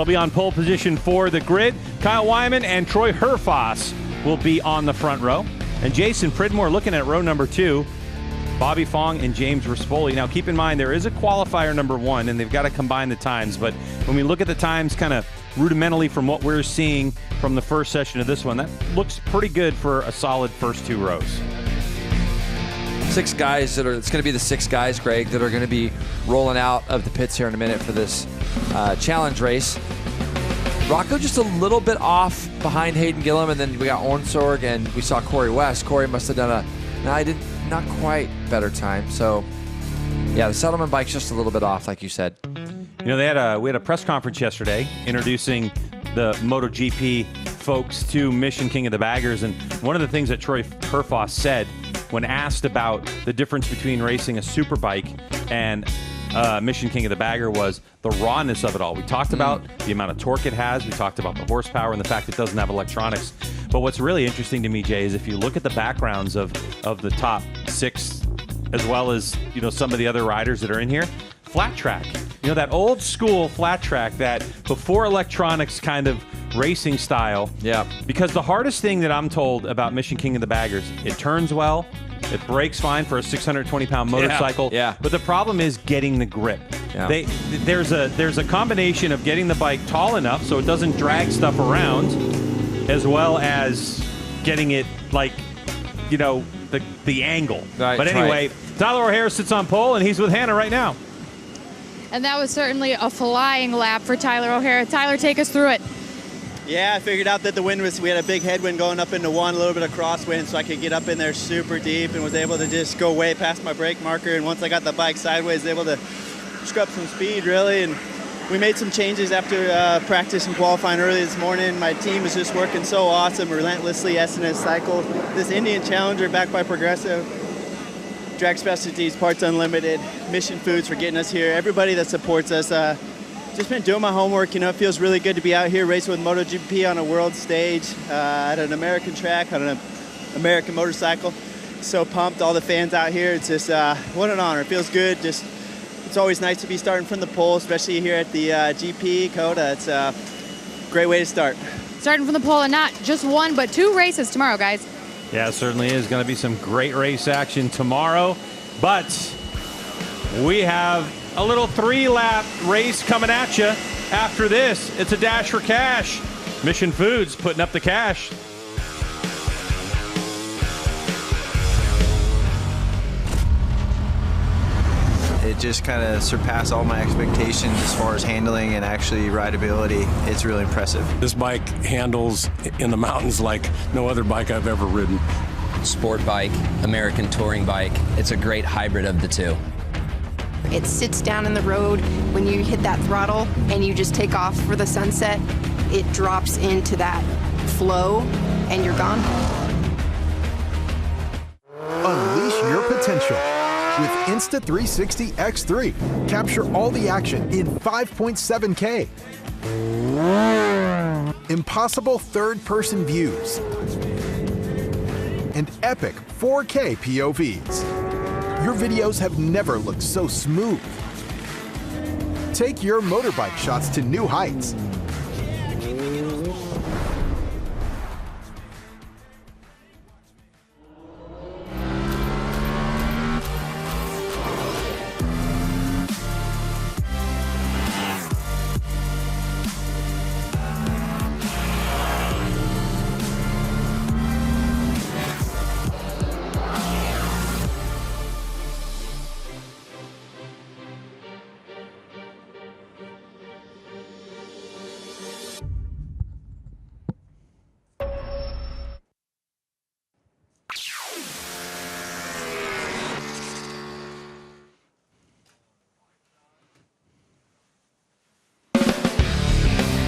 That'll be on pole position for the grid. Kyle Wyman and Troy Herfoss will be on the front row. And Jason Pridmore looking at row number 2. Bobby Fong and James Rispoli. Now, keep in mind, there is a qualifier number 1, and they've got to combine the times. But when we look at the times kind of rudimentally from what we're seeing from the first session of this one, that looks pretty good for a solid first 2 rows. 6 guys it's going to be the 6 guys, Greg, that are going to be rolling out of the pits here in a minute for this challenge race. Rocco just a little bit off behind Hayden Gillum, and then we got Ornsorg, and we saw Corey West. Corey must have done not quite better time. So, yeah, the Settlement bike's just a little bit off, like you said. You know, we had a press conference yesterday introducing the MotoGP folks to Mission King of the Baggers, and one of the things that Troy Herfoss said when asked about the difference between racing a superbike and Mission King of the Bagger was the rawness of it all. We talked about the amount of torque it has. We talked about the horsepower and the fact it doesn't have electronics. But what's really interesting to me, Jay, is if you look at the backgrounds of the top 6, as well as, you know, some of the other riders that are in here, flat track. You know, that old school flat track, that before electronics kind of racing style. Yeah. Because the hardest thing that I'm told about Mission King of the Baggers, it turns well, it brakes fine for a 620-pound motorcycle. Yeah. But the problem is getting the grip. Yeah. There's a combination of getting the bike tall enough so it doesn't drag stuff around, as well as getting it, like, you know, the angle. Right, but anyway, Tyler O'Hara sits on pole, and he's with Hannah right now. And that was certainly a flying lap for Tyler O'Hara. Tyler, take us through it. Yeah, I figured out that we had a big headwind going up into 1, a little bit of crosswind, so I could get up in there super deep, and was able to just go way past my brake marker. And once I got the bike sideways, able to scrub some speed, really. And we made some changes after practice and qualifying early this morning. My team is just working so awesome, relentlessly. S&S Cycle, this Indian Challenger backed by Progressive, Drag Specialties, Parts Unlimited, Mission Foods for getting us here. Everybody that supports us. Just been doing my homework. You know, it feels really good to be out here racing with MotoGP on a world stage, at an American track, on an American motorcycle. So pumped, all the fans out here. It's just, what an honor. It feels good. Just, it's always nice to be starting from the pole, especially here at the GP COTA. It's a great way to start. Starting from the pole, and not just 1, but 2 races tomorrow, guys. Yeah, it certainly is going to be some great race action tomorrow. But we have a little 3-lap race coming at you after this. It's a dash for cash. Mission Foods putting up the cash. It just kind of surpassed all my expectations as far as handling and actually rideability. It's really impressive. This bike handles in the mountains like no other bike I've ever ridden. Sport bike, American touring bike. It's a great hybrid of the two. It sits down in the road. When you hit that throttle and you just take off for the sunset, it drops into that flow and you're gone. Unleash your potential with Insta360 X3. Capture all the action in 5.7K. Impossible third-person views. And epic 4K POVs. Your videos have never looked so smooth. Take your motorbike shots to new heights.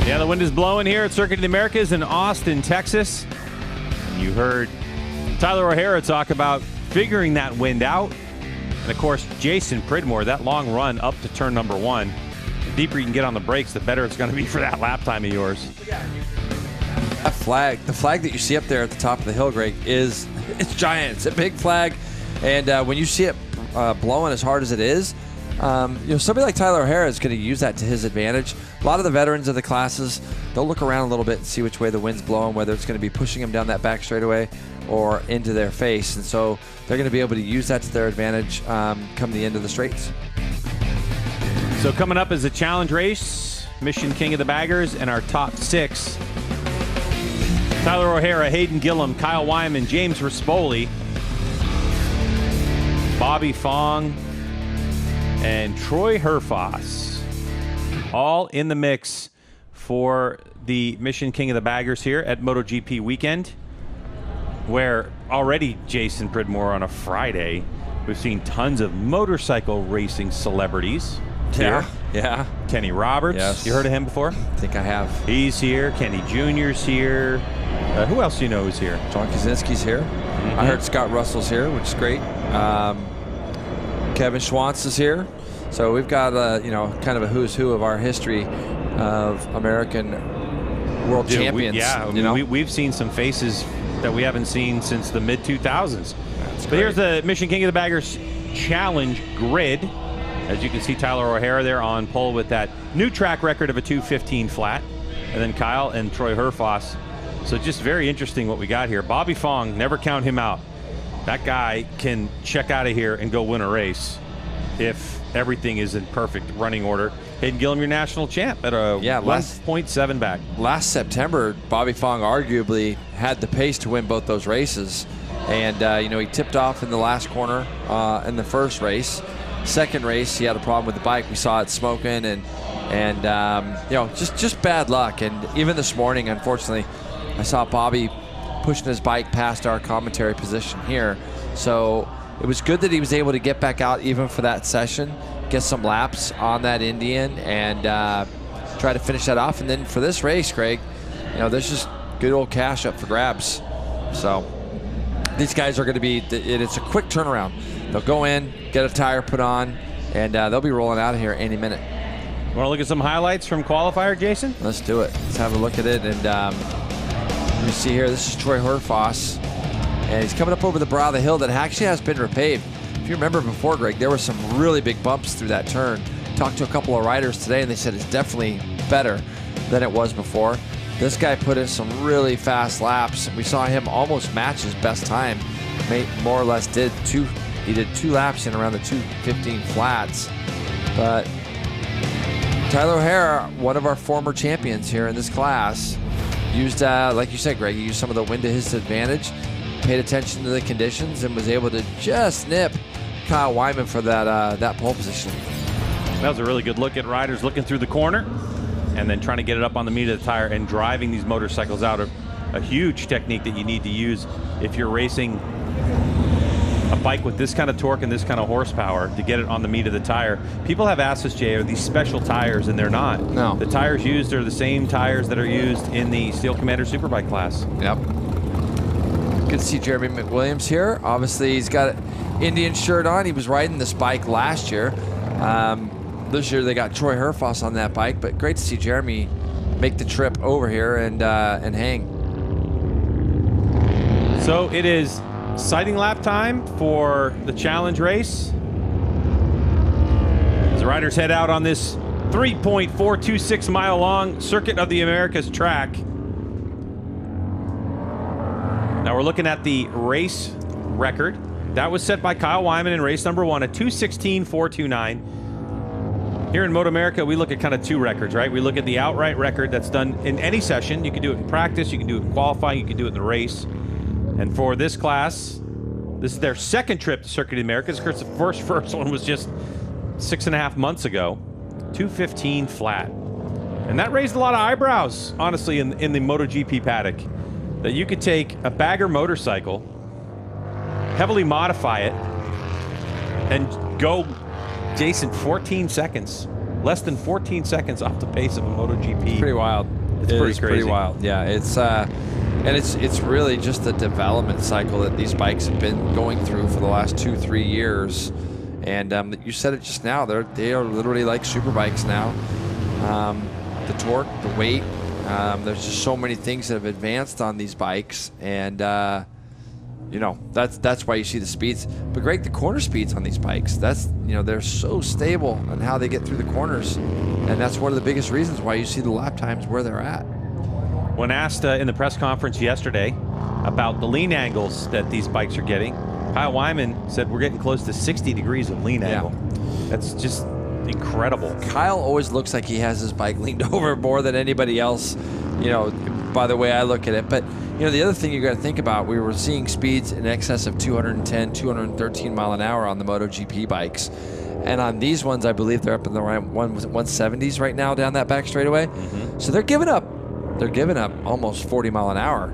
Yeah, the wind is blowing here at Circuit of the Americas in Austin, Texas. You heard Tyler O'Hara talk about figuring that wind out. And, of course, Jason Pridmore, that long run up to turn number 1. The deeper you can get on the brakes, the better it's going to be for that lap time of yours. That flag, the flag that you see up there at the top of the hill, Greg, it's giant. It's a big flag. And when you see it blowing as hard as it is, you know, somebody like Tyler O'Hara is going to use that to his advantage. a lot of the veterans of the classes, they'll look around a little bit and see which way the wind's blowing, whether it's going to be pushing them down that back straightaway or into their face. And so they're going to be able to use that to their advantage come the end of the straights. So coming up is a challenge race, Mission King of the Baggers, and our top 6. Tyler O'Hara, Hayden Gillum, Kyle Wyman, James Rispoli, Bobby Fong, and Troy Herfoss, all in the mix for the Mission King of the Baggers here at MotoGP weekend, where already Jason Pridmore on a Friday, we've seen tons of motorcycle racing celebrities here. Yeah. Kenny Roberts, Yes. you heard of him before? I think I have. He's here. Kenny Jr.'s here. Who else do you know is here? John Kaczynski's here. I heard Scott Russell's here, which is great. Kevin Schwantz is here. So we've got kind of a who's who of our history of American world champions. We've seen some faces that we haven't seen since the mid-2000s. But here's the Mission King of the Baggers Challenge grid. As you can see, Tyler O'Hara there on pole with that new track record of a 2:15 flat. And then Kyle and Troy Herfoss. So just very interesting what we got here. Bobby Fong, never count him out. That guy can check out of here and go win a race if everything is in perfect running order. Hayden Gillum, your national champ at a 1.7 back. Last September, Bobby Fong arguably had the pace to win both those races. And, he tipped off in the last corner in the first race. Second race, he had a problem with the bike. We saw it smoking and just bad luck. And even this morning, unfortunately, I saw Bobby pushing his bike past our commentary position here. So it was good that he was able to get back out even for that session, get some laps on that Indian, and try to finish that off. And then for this race, Greg, there's just good old cash up for grabs. So these guys are going to be, it's a quick turnaround. They'll go in, get a tire put on, and they'll be rolling out of here any minute. Want to look at some highlights from qualifier, Jason? Let's do it. Let's have a look at it. And let me see here. This is Troy Herfoss, and he's coming up over the brow of the hill that actually has been repaved. If you remember before, Greg, there were some really big bumps through that turn. Talked to a couple of riders today, and they said it's definitely better than it was before. This guy put in some really fast laps. We saw him almost match his best time. More or less he did 2 laps in around the 2:15 flats. But Tyler O'Hara, one of our former champions here in this class, used, like you said, Greg, he used some of the wind to his advantage, paid attention to the conditions, and was able to just nip Kyle Wyman for that pole position. That was a really good look at riders looking through the corner and then trying to get it up on the meat of the tire and driving these motorcycles out. A huge technique that you need to use if you're racing a bike with this kind of torque and this kind of horsepower to get it on the meat of the tire. People have asked us, Jay, are these special tires? And they're not. No. The tires used are the same tires that are used in the Steel Commander Superbike class. Yep. Good to see Jeremy McWilliams here. Obviously, he's got an Indian shirt on. He was riding this bike last year. This year, they got Troy Herfoss on that bike, but great to see Jeremy make the trip over here and hang. So it is sighting lap time for the challenge race. As the riders head out on this 3.426 mile long Circuit of the Americas track. Now we're looking at the race record. That was set by Kyle Wyman in race number 1 at 2:16.429. Here in Moto America, we look at kind of 2 records, right? We look at the outright record that's done in any session. You can do it in practice, you can do it in qualifying, you can do it in the race. And for this class, this is their second trip to Circuit of the Americas. Of course, the first one was just 6.5 months ago. 2:15 flat. And that raised a lot of eyebrows, honestly, in the MotoGP paddock. That you could take a bagger motorcycle, heavily modify it, and go, Jason, 14 seconds. Less than 14 seconds off the pace of a MotoGP. Pretty wild. It's pretty crazy. Pretty wild. Yeah, it's really just the development cycle that these bikes have been going through for the last 2-3 years. And you said it just now. They are literally like super bikes now. The torque, the weight. There's just so many things that have advanced on these bikes, and that's why you see the speeds. But Greg, the corner speeds on these bikes, they're so stable on how they get through the corners, and that's one of the biggest reasons why you see the lap times where they're at. When asked in the press conference yesterday about the lean angles that these bikes are getting, Kyle Wyman said we're getting close to 60 degrees of lean angle. That's just incredible. Kyle always looks like he has his bike leaned over more than anybody else, by the way I look at it. But, the other thing you got to think about, we were seeing speeds in excess of 210, 213 mile an hour on the MotoGP bikes. And on these ones, I believe they're up in the 170s right now down that back straightaway. Mm-hmm. So they're giving up almost 40 mile an hour.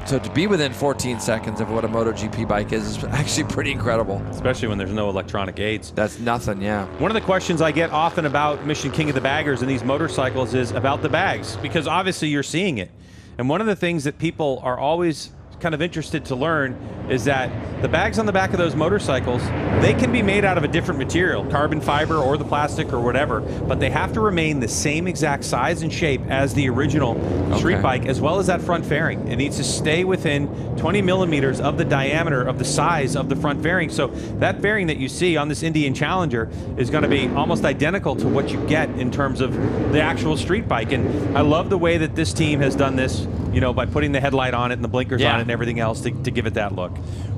So to be within 14 seconds of what a MotoGP bike is actually pretty incredible. Especially when there's no electronic aids. That's nothing, yeah. One of the questions I get often about Mission King of the Baggers and these motorcycles is about the bags, because obviously you're seeing it. And one of the things that people are always kind of interested to learn is that the bags on the back of those motorcycles, they can be made out of a different material, carbon fiber or the plastic or whatever, but they have to remain the same exact size and shape as the original street bike, as well as that front fairing. It needs to stay within 20 millimeters of the diameter of the size of the front fairing. So that fairing that you see on this Indian Challenger is going to be almost identical to what you get in terms of the actual street bike. And I love the way that this team has done this, by putting the headlight on it and the blinkers on it and everything else to give it that look.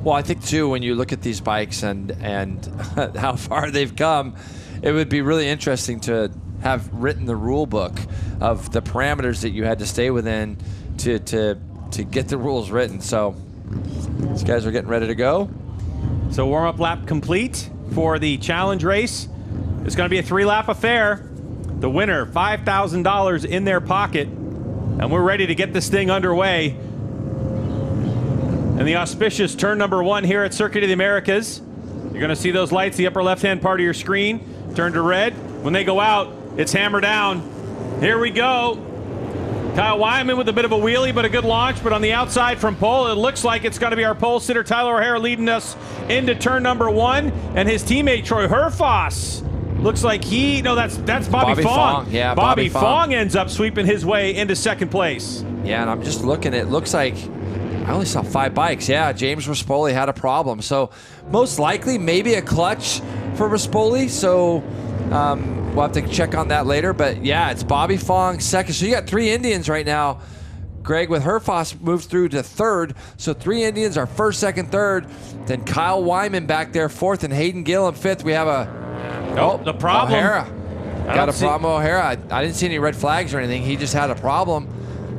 Well, I think too, when you look at these bikes and how far they've come, it would be really interesting to have written the rule book of the parameters that you had to stay within to get the rules written. So these guys are getting ready to go. So warm-up lap complete for the challenge race. It's going to be a 3-lap affair. The winner, $5,000 in their pocket. And we're ready to get this thing underway. And the auspicious turn number 1 here at Circuit of the Americas. You're going to see those lights, the upper left-hand part of your screen, turn to red. When they go out, it's hammer down. Here we go. Kyle Wyman with a bit of a wheelie, but a good launch. But on the outside from pole, it looks like it's going to be our pole sitter, Tyler O'Hara, leading us into turn number 1. And his teammate, Troy Herfoss, looks like that's Bobby Fong. Yeah, Bobby Fong ends up sweeping his way into second place. Yeah, and I'm just looking. It looks like I only saw 5 bikes. Yeah, James Rispoli had a problem. So most likely maybe a clutch for Rispoli. So we'll have to check on that later. But yeah, it's Bobby Fong second. So you got 3 Indians right now. Greg, with Herfoss moves through to 3rd. So 3 Indians are 1st, 2nd, 3rd. Then Kyle Wyman back there 4th and Hayden Gillum 5th. We have the problem. O'Hara. Got a problem, O'Hara. I didn't see any red flags or anything. He just had a problem,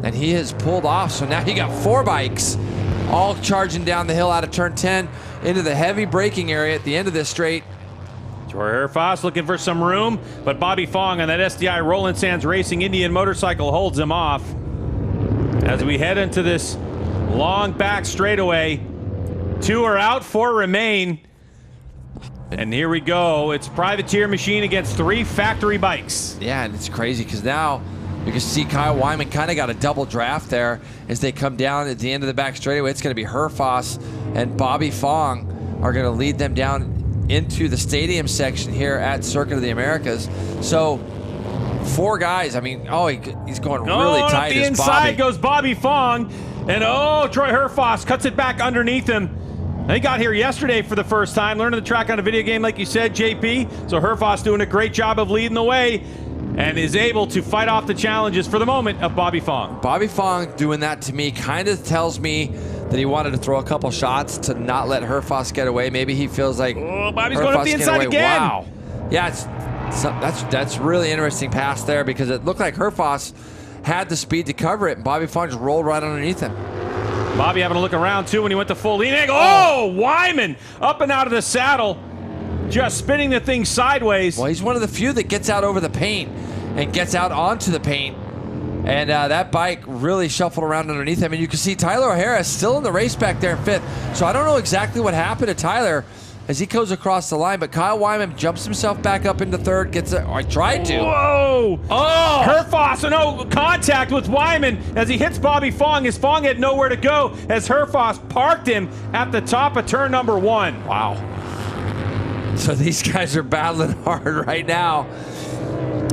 and he has pulled off. So now you got 4 bikes all charging down the hill out of turn 10 into the heavy braking area at the end of this straight. Troy Herfoss looking for some room, but Bobby Fong on that SDI Roland Sands Racing Indian motorcycle holds him off. As we head into this long back straightaway, 2 are out, 4 remain. And here we go. It's privateer machine against 3 factory bikes. Yeah, and it's crazy because now you can see Kyle Wyman kind of got a double draft there as they come down at the end of the back straightaway. It's going to be Herfoss and Bobby Fong are going to lead them down into the stadium section here at Circuit of the Americas. So 4 guys. I mean, he's going really tight. Up the inside goes Bobby Fong. And Troy Herfoss cuts it back underneath him. He got here yesterday for the first time, learning the track on a video game, like you said, JP. So Herfoss doing a great job of leading the way and is able to fight off the challenges for the moment of Bobby Fong. Bobby Fong doing that to me kind of tells me that he wanted to throw a couple shots to not let Herfoss get away. Maybe he feels like Bobby's going up the inside again. Wow. Yeah, that's really interesting pass there because it looked like Herfoss had the speed to cover it, and Bobby Fong just rolled right underneath him. Bobby having a look around, too, when he went to full lean angle. Wyman up and out of the saddle, just spinning the thing sideways. Well, he's one of the few that gets out over the paint and gets out onto the paint. And that bike really shuffled around underneath him. And you can see Tyler O'Hara is still in the race back there in 5th. So I don't know exactly what happened to Tyler as he goes across the line. But Kyle Wyman jumps himself back up into 3rd, gets it. I tried to. Whoa! Herfoss, no contact with Wyman as he hits Bobby Fong. As Fong had nowhere to go as Herfoss parked him at the top of turn number 1. Wow. So these guys are battling hard right now.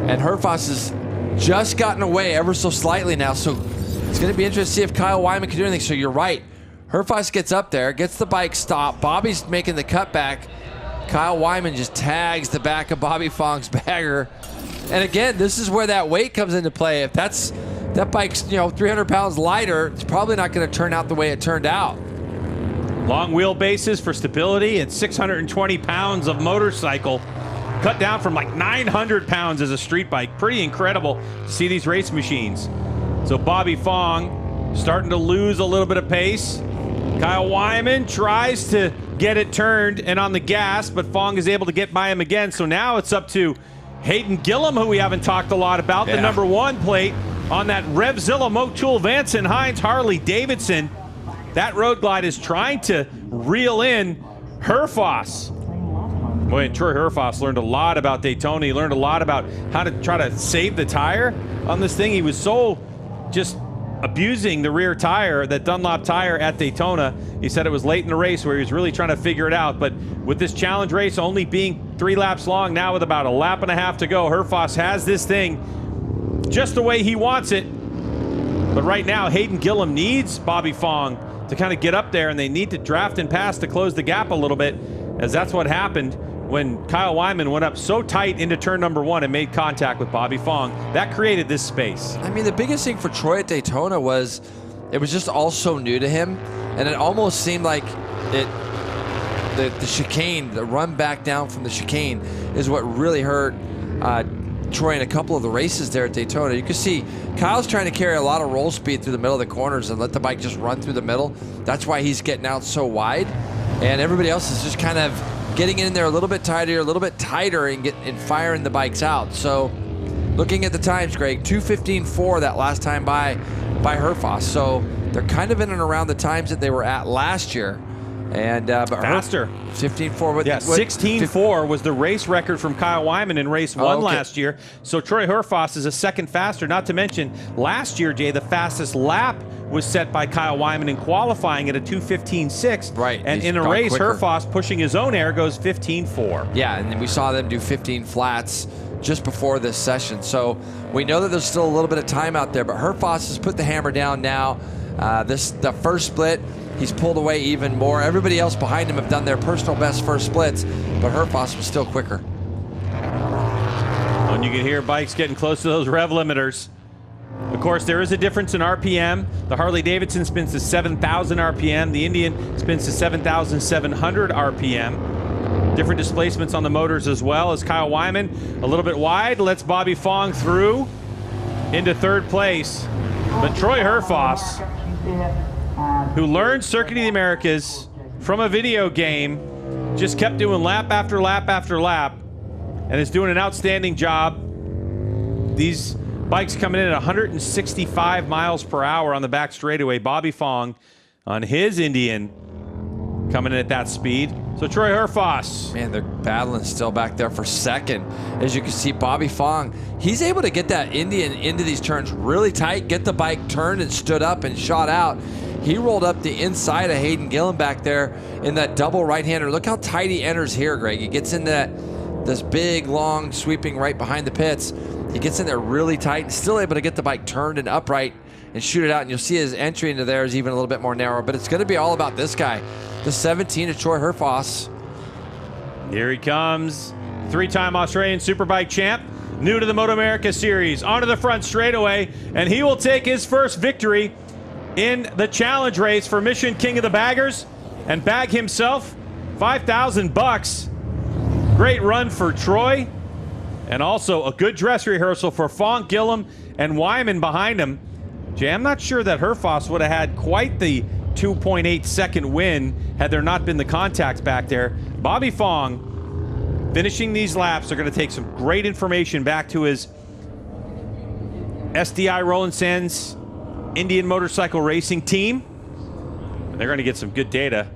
And Herfoss has just gotten away ever so slightly now. So it's going to be interesting to see if Kyle Wyman can do anything. So you're right. Herfoss gets up there, gets the bike stopped. Bobby's making the cutback. Kyle Wyman just tags the back of Bobby Fong's bagger. And again, this is where that weight comes into play. If that bike's 300 pounds lighter, it's probably not going to turn out the way it turned out. Long wheelbases for stability and 620 pounds of motorcycle, cut down from like 900 pounds as a street bike. Pretty incredible to see these race machines. So Bobby Fong starting to lose a little bit of pace. Kyle Wyman tries to get it turned and on the gas, but Fong is able to get by him again. So now it's up to Hayden Gillum, who we haven't talked a lot about, the number 1 plate on that Revzilla Motul Vance and Hines Harley-Davidson. That Road Glide is trying to reel in Herfoss. Boy, Troy Herfoss learned a lot about Daytona. He learned a lot about how to try to save the tire on this thing. He was so just abusing the rear tire, that Dunlop tire at Daytona. He said it was late in the race where he was really trying to figure it out. But with this challenge race only being 3 laps long, now with about a lap and a half to go, Herfoss has this thing just the way he wants it. But right now, Hayden Gillum needs Bobby Fong to kind of get up there, and they need to draft and pass to close the gap a little bit, as that's what happened when Kyle Wyman went up so tight into turn number 1 and made contact with Bobby Fong. That created this space. I mean, the biggest thing for Troy at Daytona was it was just all so new to him, and it almost seemed like the chicane, the run back down from the chicane is what really hurt Troy in a couple of the races there at Daytona. You can see Kyle's trying to carry a lot of roll speed through the middle of the corners and let the bike just run through the middle. That's why he's getting out so wide, and everybody else is just kind of getting in there a little bit tighter and firing the bikes out. So looking at the times, Greg, 2:15.4 that last time by Herfoss. So they're kind of in and around the times that they were at last year. And but faster. 15.4. 16.4 was the race record from Kyle Wyman in race 1 last year. So Troy Herfoss is a second faster. Not to mention, last year, Jay, the fastest lap was set by Kyle Wyman in qualifying at a 2:15.6. Right. And in a race, quicker. Herfoss pushing his own air goes 15.4. Yeah, and then we saw them do 15 flats just before this session. So we know that there's still a little bit of time out there, but Herfoss has put the hammer down now. The first split, he's pulled away even more. Everybody else behind him have done their personal best first splits, but Herfoss was still quicker. And you can hear bikes getting close to those rev limiters. Of course, there is a difference in RPM. The Harley-Davidson spins to 7,000 RPM. The Indian spins to 7,700 RPM. Different displacements on the motors as well, as Kyle Wyman, a little bit wide, lets Bobby Fong through into third place. But Troy Herfoss, who learned Circuit of the Americas from a video game, just kept doing lap after lap after lap, and is doing an outstanding job. These bikes coming in at 165 miles per hour on the back straightaway. Bobby Fong on his Indian coming in at that speed. So Troy Herfoss. Man, they're battling still back there for second. As you can see, Bobby Fong, he's able to get that Indian into these turns really tight, get the bike turned and stood up and shot out. He rolled up the inside of Hayden Gillum back there in that double right-hander. Look how tight he enters here, Greg. He gets in this big, long, sweeping right behind the pits. He gets in there really tight and still able to get the bike turned and upright and shoot it out. And you'll see his entry into there is even a little bit more narrow. But it's going to be all about this guy, the 17 of Troy Herfoss. Here he comes. 3-time Australian Superbike champ. New to the Moto America Series. Onto the front straightaway. And he will take his first victory in the challenge race for Mission King of the Baggers and bag himself $5,000. Great run for Troy. And also a good dress rehearsal for Fong, Gillum, and Wyman behind him. Jay, I'm not sure that Herfoss would have had quite the 2.8 second win had there not been the contact back there. Bobby Fong finishing these laps. They're going to take some great information back to his SDI Roland Sands Indian Motorcycle Racing team. They're going to get some good data,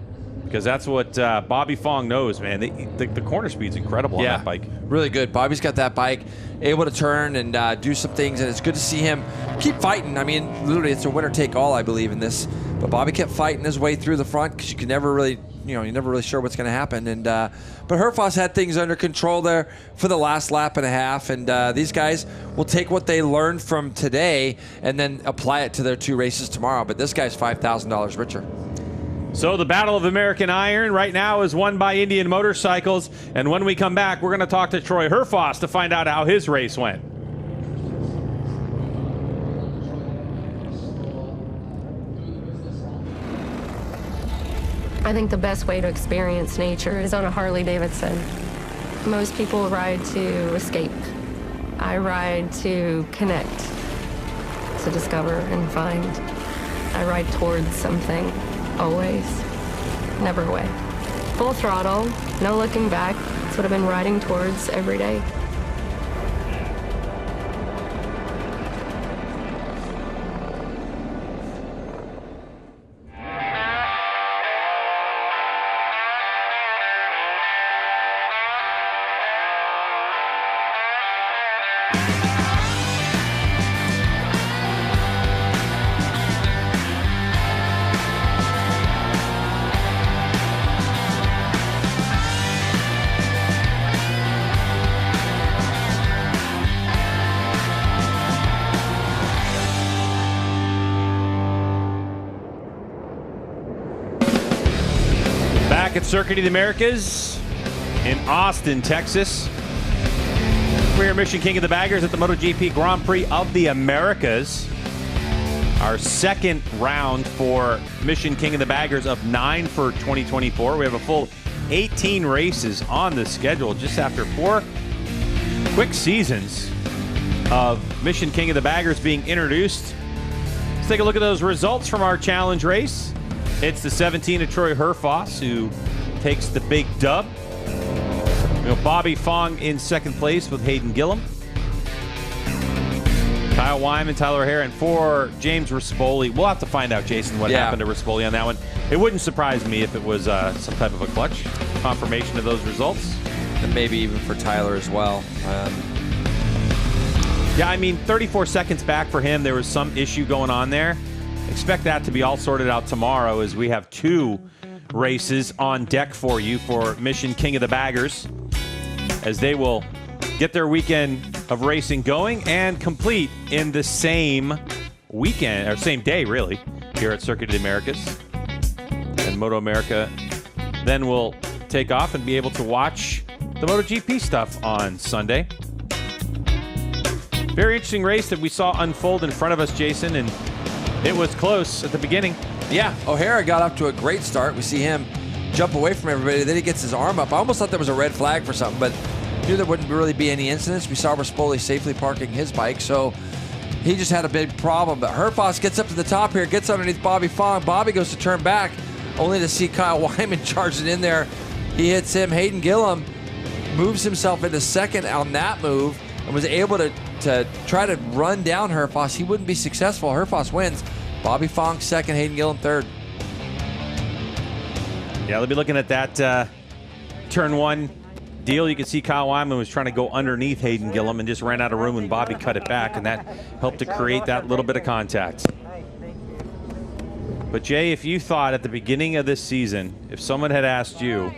because that's what Bobby Fong knows, man. The corner speed's incredible on that bike. Really good. Bobby's got that bike, able to turn and do some things, and it's good to see him keep fighting. I mean, literally, it's a winner-take-all, I believe, in this. But Bobby kept fighting his way through the front, because you can never really, you're never really sure what's going to happen. And but Herfoss had things under control there for the last lap and a half, and these guys will take what they learned from today and then apply it to their 2 races tomorrow. But this guy's $5,000 richer. So the Battle of American Iron right now is won by Indian Motorcycles. And when we come back, we're going to talk to Troy Herfoss to find out how his race went. I think the best way to experience nature is on a Harley-Davidson. Most people ride to escape. I ride to connect, to discover and find. I ride towards something, always, never away. Full throttle, no looking back. That's what I've been riding towards every day. Back at Circuit of the Americas in Austin, Texas. We're Mission King of the Baggers at the MotoGP Grand Prix of the Americas. Our second round for Mission King of the Baggers of 9 for 2024. We have a full 18 races on the schedule just after 4 quick seasons of Mission King of the Baggers being introduced. Let's take a look at those results from our challenge race. It's the 17 of Troy Herfoss who takes the big dub. Bobby Fong in second place with Hayden Gillum. Kyle Wyman, Tyler O'Hara, and for James Rispoli. We'll have to find out, Jason, what happened to Rispoli on that one. It wouldn't surprise me if it was some type of a clutch confirmation of those results. And maybe even for Tyler as well. Yeah, I mean, 34 seconds back for him. There was some issue going on there. Expect that to be all sorted out tomorrow as we have 2 races on deck for you for Mission King of the Baggers as they will get their weekend of racing going and complete in the same weekend, or same day, really, here at Circuit of the Americas. And Moto America then will take off and be able to watch the MotoGP stuff on Sunday. Very interesting race that we saw unfold in front of us, Jason, and it was close at the beginning. Yeah, O'Hara got up to a great start. We see him jump away from everybody. Then he gets his arm up. I almost thought there was a red flag for something, but knew there wouldn't really be any incidents. We saw Rispoli safely parking his bike, so he just had a big problem. But Herfoss gets up to the top here, gets underneath Bobby Fong. Bobby goes to turn back, only to see Kyle Wyman charging in there. He hits him. Hayden Gillum moves himself into second on that move and was able to try to run down Herfoss. He wouldn't be successful. Herfoss wins. Bobby Fong second, Hayden Gillum third. Yeah, they'll be looking at that turn 1 deal. You can see Kyle Wyman was trying to go underneath Hayden Gillum and just ran out of room when Bobby cut it back, and that helped to create that little bit of contact. But Jay, if you thought at the beginning of this season, if someone had asked you,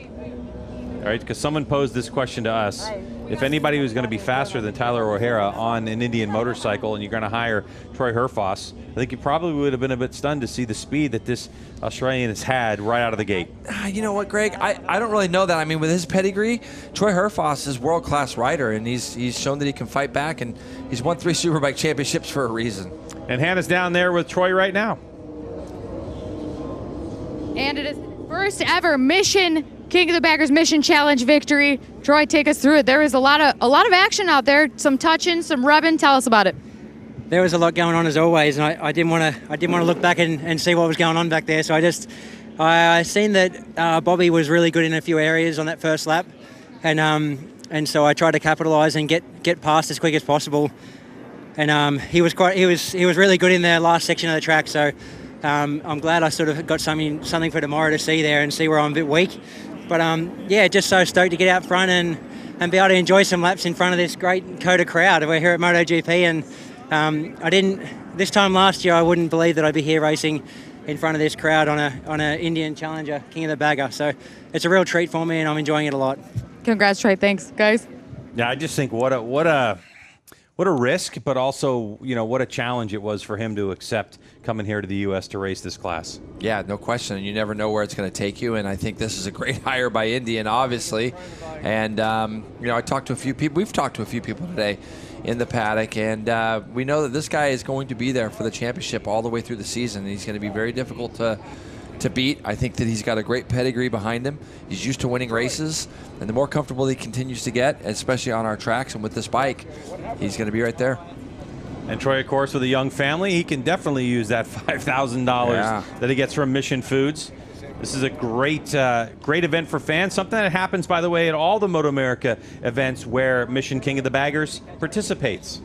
all right, because someone posed this question to us, if anybody was going to be faster than Tyler O'Hara on an Indian motorcycle and you're going to hire Troy Herfoss, I think you probably would have been a bit stunned to see the speed that this Australian has had right out of the gate. You know what, Greg? I don't really know that. I mean, with his pedigree, Troy Herfoss is a world-class rider, and he's shown that he can fight back, and he's won 3 Superbike championships for a reason. And Hannah's down there with Troy right now. And it is first ever Mission King of the Baggers Mission Challenge victory. Troy, take us through it. There was a lot of action out there, some touching, some rubbing. Tell us about it. There was a lot going on as always, and I didn't want to look back and see what was going on back there. So I seen that Bobby was really good in a few areas on that first lap, and so I tried to capitalise and get past as quick as possible. And he was really good in the last section of the track. So I'm glad I sort of got something for tomorrow to see there and see where I'm a bit weak. But yeah, just so stoked to get out front and be able to enjoy some laps in front of this great COTA crowd. We're here at MotoGP, and this time last year I wouldn't believe that I'd be here racing in front of this crowd on a Indian Challenger King of the Bagger. So it's a real treat for me, and I'm enjoying it a lot. Congrats, Troy. Thanks, guys. Yeah, I just think what What a risk, but also, what a challenge it was for him to accept coming here to the U.S. to race this class. Yeah, no question. You never know where it's going to take you, and I think this is a great hire by Indian, obviously. And, I talked to a few people. We've talked to a few people today in the paddock, and we know that this guy is going to be there for the championship all the way through the season, and he's going to be very difficult to beat. I think that he's got a great pedigree behind him. He's used to winning races, and the more comfortable he continues to get, especially on our tracks and with this bike, he's going to be right there. And Troy, of course, with a young family, he can definitely use that $5,000 that he gets from Mission Foods. This is a great event for fans. Something that happens, by the way, at all the Moto America events where Mission King of the Baggers participates.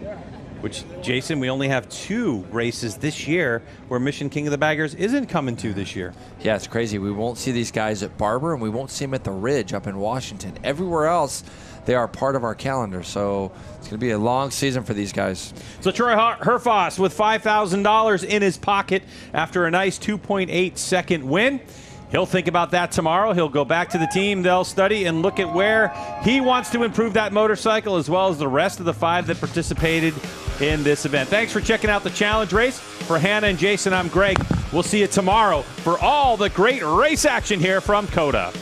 Which, Jason, we only have 2 races this year where Mission King of the Baggers isn't coming to this year. Yeah, it's crazy. We won't see these guys at Barber, and we won't see them at the Ridge up in Washington. Everywhere else, they are part of our calendar. So it's going to be a long season for these guys. So Troy Herfoss with $5,000 in his pocket after a nice 2.8-second win. He'll think about that tomorrow. He'll go back to the team. They'll study and look at where he wants to improve that motorcycle, as well as the rest of the 5 that participated in this event. Thanks for checking out the challenge race. For Hannah and Jason, I'm Greg. We'll see you tomorrow for all the great race action here from COTA.